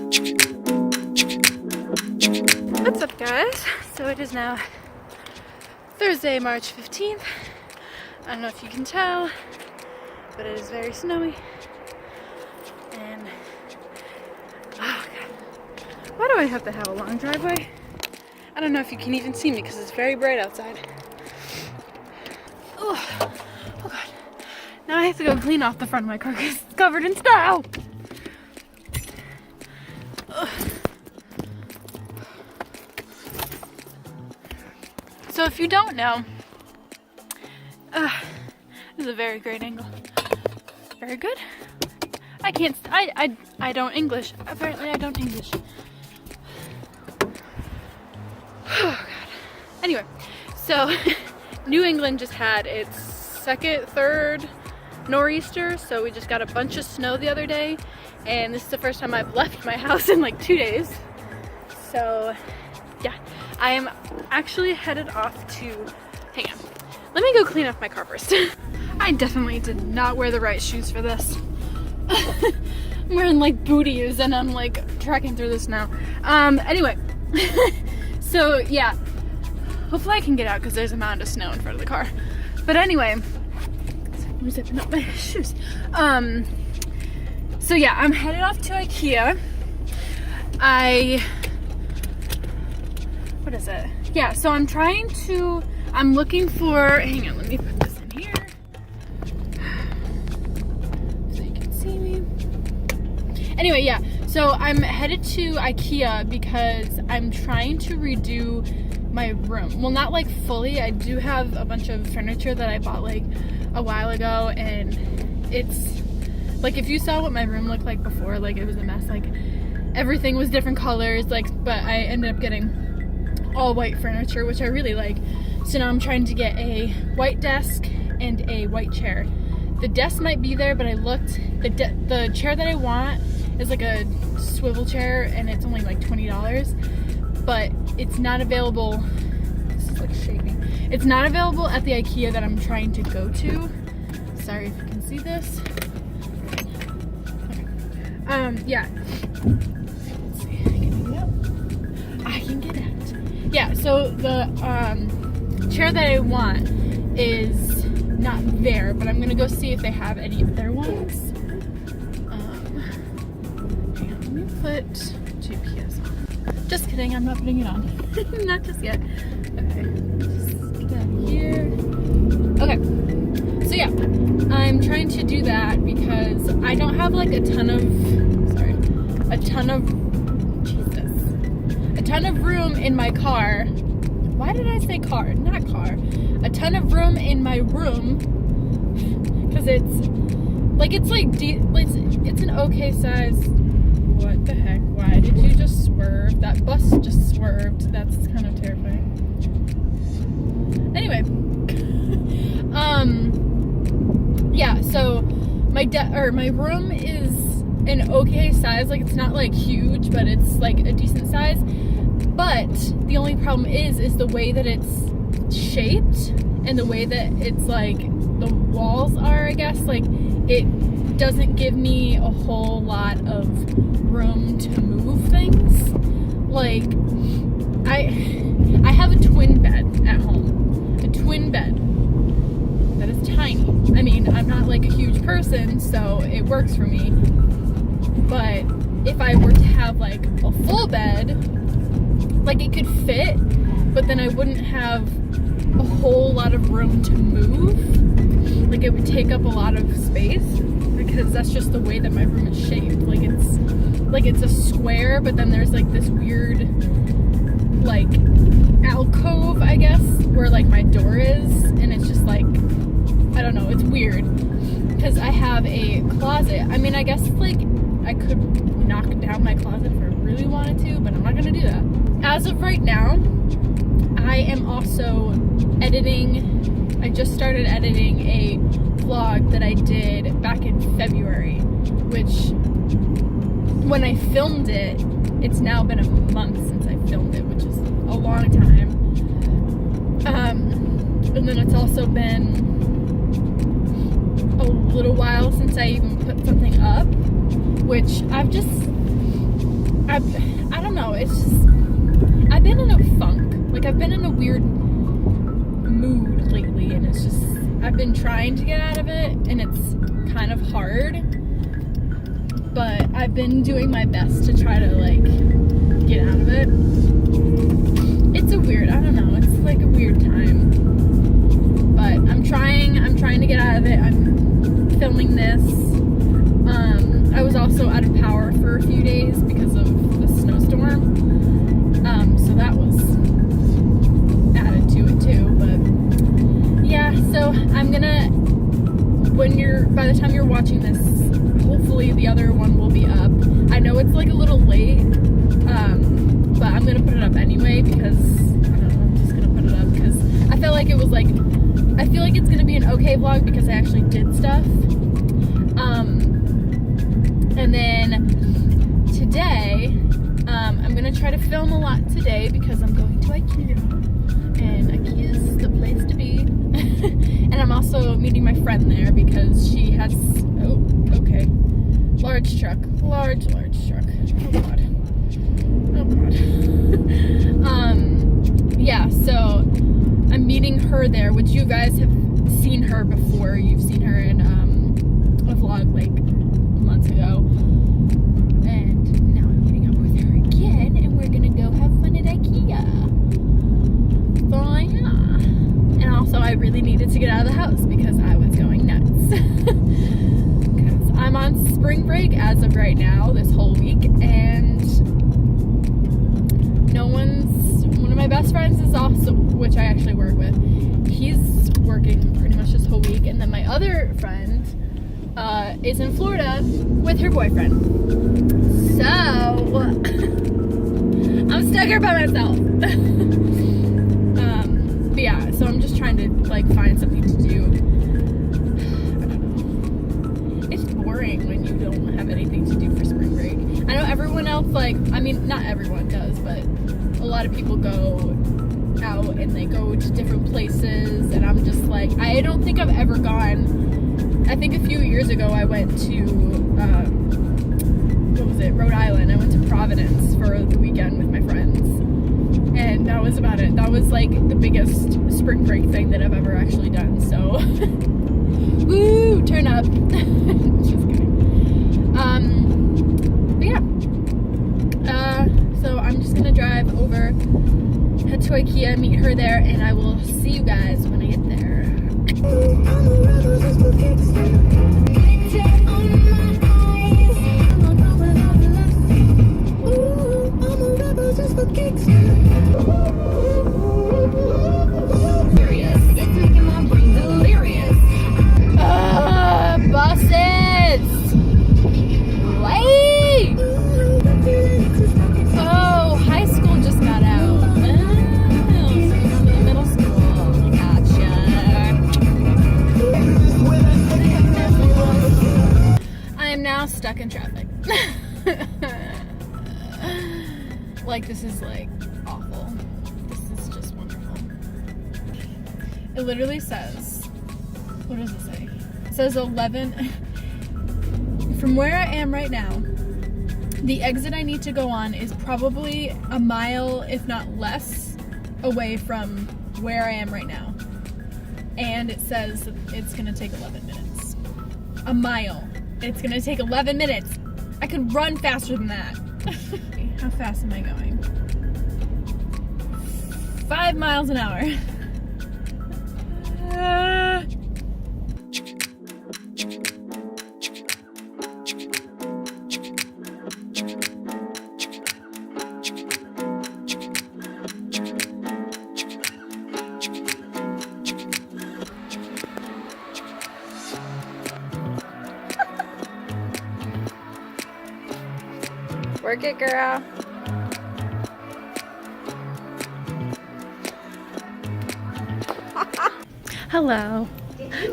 What's up, guys? So it is now Thursday, March 15th. I don't know if you can tell, but it is very snowy. And oh god, why do I have to have a long driveway? I don't know if you can even see me because it's very bright outside. Oh god. Now I have to go clean off the front of my car because it's covered in snow. Ugh. So if you don't know, this is a very great angle. Very good. I can't, I don't English. Apparently I don't English. Oh god. Anyway, so New England just had its second, third nor'easter, so we just got a bunch of snow the other day, and this is the first time I've left my house in like 2 days. So yeah, I am actually headed off to, hang on, let me go clean up my car first. I definitely did not wear the right shoes for this. I'm wearing like booties and I'm like trekking through the snow. Anyway, so yeah, hopefully I can get out because there's a mound of snow in front of the car. But anyway, I'm zipping up my shoes. So yeah, I'm headed off to Ikea. What is it? Yeah, so I'm looking for, hang on, let me put this in here so you can see me. Anyway, yeah, so I'm headed to Ikea because I'm trying to redo my room. Well, not like fully. I do have a bunch of furniture that I bought like a while ago, and it's like, if you saw what my room looked like before, like it was a mess. Like everything was different colors, like, but I ended up getting all white furniture, which I really like. So now I'm trying to get a white desk and a white chair. The desk might be there, but I looked, the chair that I want is like a swivel chair and it's only like $20, but it's not available. This is like shaking. It's not available at the Ikea that I'm trying to go to. Sorry if you can see this. Okay. Yeah. Let's see, I can get out. Yeah, so the chair that I want is not there, but I'm gonna go see if they have any other ones. Hang on, let me put GPS on. Just kidding, I'm not putting it on. Not just yet. Okay, just get out of here. Okay, so yeah, I'm trying to do that because I don't have like a ton of room in my car. Why did I say car? Not car. A ton of room in my room because it's an okay size. What the heck? Why did you just swerve? That bus just swerved. That's kind of terrifying. Anyway, yeah. So my room is an okay size. Like, it's not like huge, but it's like a decent size. But the only problem is the way that it's shaped and the way that it's like the walls are, I guess. Like, it doesn't give me a whole lot of room to move things. Like, I have a twin bed at home. A twin bed that is tiny. I mean, I'm not like a huge person, so it works for me. But if I were to have like a full bed, like, it could fit, but then I wouldn't have a whole lot of room to move. Like, it would take up a lot of space because that's just the way that my room is shaped. Like it's a square, but then there's like this weird like alcove, I guess, where like my door is, and it's just like, I don't know, it's weird because I have a closet. I mean, I guess like I could knock down my closet if I really wanted to, but I'm not gonna do that. As of right now, I am also editing. I just started editing a vlog that I did back in February, which when I filmed it, it's now been a month since I filmed it, which is a long time. And then it's also been a little while since I even put something up, which I don't know, it's just, I've been in a funk. Like, I've been in a weird mood lately, and it's just, I've been trying to get out of it, and it's kind of hard, but I've been doing my best to try to, like, get out of it. It's a weird, I don't know, it's like a weird time, but I'm trying to get out of it. I'm filming this. I was also out of power for a few days because of the snowstorm, so that was added to it too, but yeah, so I'm gonna, by the time you're watching this, hopefully the other one will be up. I know it's like a little late, but I'm gonna put it up anyway because, I don't know, I'm just gonna put it up because I feel like it's gonna be an okay vlog because I actually did stuff. And then today, I'm gonna try to film a lot today because I'm going to Ikea, and Ikea is the place to be. And I'm also meeting my friend there because she has, oh, okay, large truck. Oh God. Yeah, so I'm meeting her there, which you guys have seen her before. You've seen her in a vlog like months ago. And now I'm meeting up with her again, and we're gonna go have fun at Ikea. So yeah. And also I really needed to get out of the house because I was going nuts. Because I'm on spring break as of right now, this whole week, and one of my best friends is also, which I actually work with, he's working pretty much this whole week, and then my other friend is in Florida with her boyfriend. So I'm stuck here by myself. But yeah, so I'm just trying to like find something to do. I don't know. It's boring when you don't have anything to do for spring break. I know everyone else, like, I mean, not everyone does, but a lot of people go out and they go to different places, and I'm just like, I don't think I've ever gone. I think a few years ago I went to, Rhode Island. I went to Providence for the weekend with my friends, and that was about it. That was like the biggest spring break thing that I've ever actually done, so woo, turn up. Just kidding. But yeah, so I'm just gonna drive over, head to Ikea, meet her there, and I will see you guys when I get there. Buses! Late! Oh, high school just got out. Oh, so you're going to middle school. Gotcha. I am now stuck in traffic. Like, this is like awful. This is just wonderful. It literally says, what does it say? It says 11. From where I am right now, the exit I need to go on is probably a mile, if not less, away from where I am right now. And it says it's gonna take 11 minutes. A mile. It's gonna take 11 minutes. I could run faster than that. How fast am I going? 5 miles an hour. Work it, girl. Hello.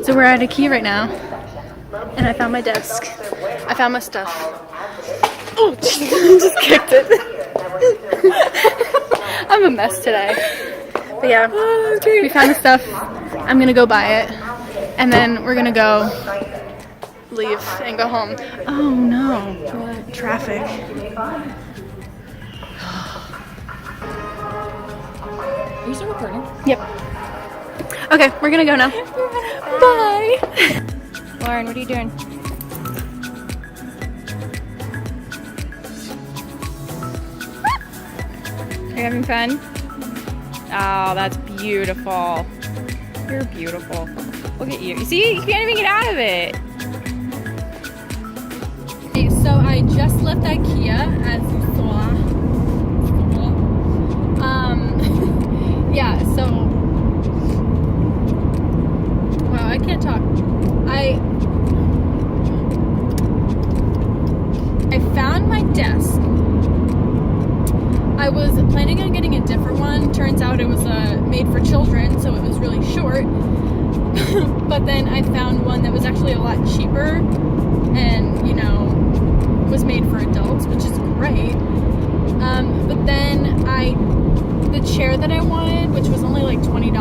So we're at Ikea right now, and I found my desk. I found my stuff. Oh, I just kicked it. I'm a mess today. But yeah, we found the stuff. I'm gonna go buy it, and then we're gonna go leave and go home. Oh no, traffic. Are you still recording? Yep. Okay, we're gonna go now. Bye. Lauren, what are you doing? Are you having fun? Oh, that's beautiful. You're beautiful. Look at you. You see, you can't even get out of it. Okay, so I just left Ikea, as you saw. Yeah, so wow, I can't talk. I found my desk. I was planning on getting a different one. Turns out it was made for children, so it was really short. But then I found one that was actually a lot cheaper and, you know, was made for adults, which is great. But then the chair that I wanted, which was only like $20,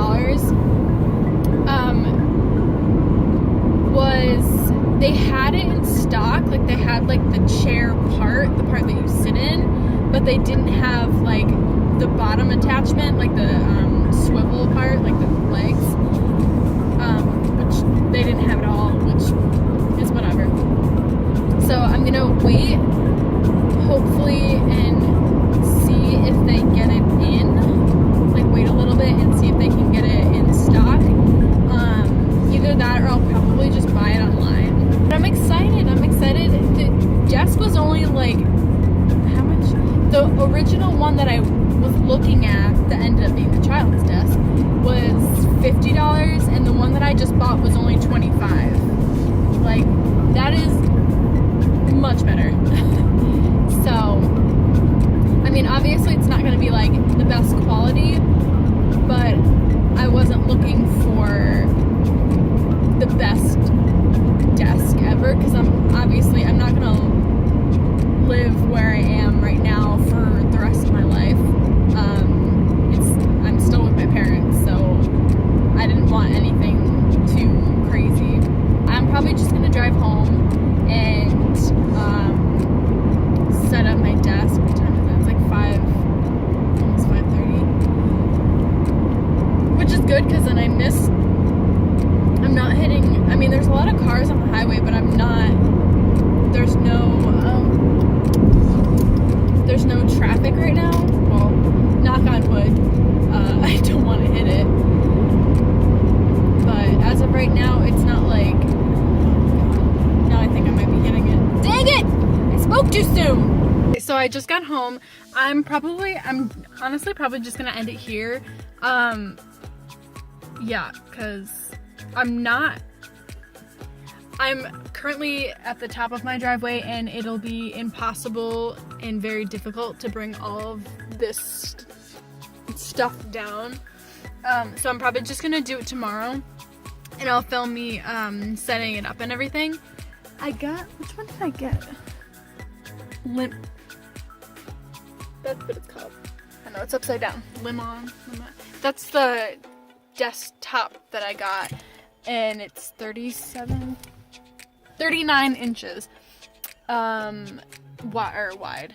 they had it in stock. Like, they had like the chair part, the part that you sit in, but they didn't have like the bottom attachment, like the swivel part, like the legs, which they didn't have at all, which is whatever. So I'm gonna wait, hopefully, and see if they get it in, like wait a little bit and see if they can get it in stock. Either that or I'll probably just buy it online. But I'm excited. The desk was only like, how much? The original one that I was looking at, that ended up being the child's desk, was $50, and the one that I just bought was only $25. Like, that is much better. So, I mean, obviously it's not going to be like the best quality, but I wasn't looking for the best desk ever, because I'm not going to live where I am right now for the rest of my life. I'm still with my parents, so I didn't want anything too crazy. I'm probably just gonna drive home and set up my desk. What time is it? It's like 5, almost 5:30, which is good because then I'm not hitting. I mean, there's a lot of cars on the highway, but there's no traffic right now. Well, knock on wood. I don't want to hit it. But as of right now, it's not like... Now I think I might be hitting it. Dang it! I spoke too soon! So I just got home. I'm honestly probably just going to end it here. Yeah, because I'm currently at the top of my driveway, and it'll be impossible and very difficult to bring all of this stuff down. So I'm probably just gonna do it tomorrow, and I'll film me setting it up and everything. Which one did I get? That's what it's called. I know, it's upside down. Lemon. That's the desktop that I got, and it's 39 inches wide,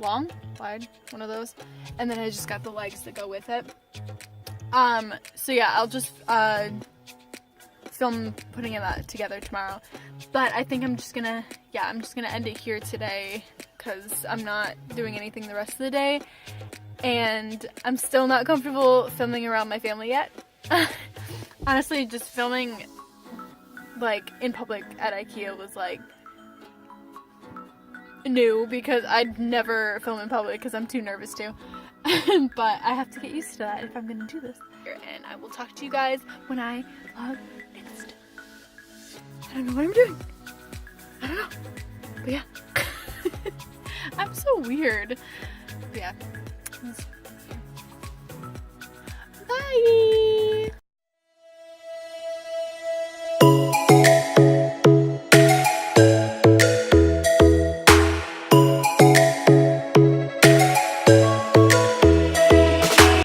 long, wide, one of those, and then I just got the legs that go with it. So yeah, I'll just film putting that together tomorrow, but I think I'm just gonna end it here today, because I'm not doing anything the rest of the day, and I'm still not comfortable filming around my family yet. Honestly, just filming like in public at Ikea was like new, because I'd never film in public because I'm too nervous to. But I have to get used to that if I'm gonna do this. And I will talk to you guys when I vlog next. I don't know what I'm doing. I don't know. But yeah. I'm so weird. But yeah. Bye!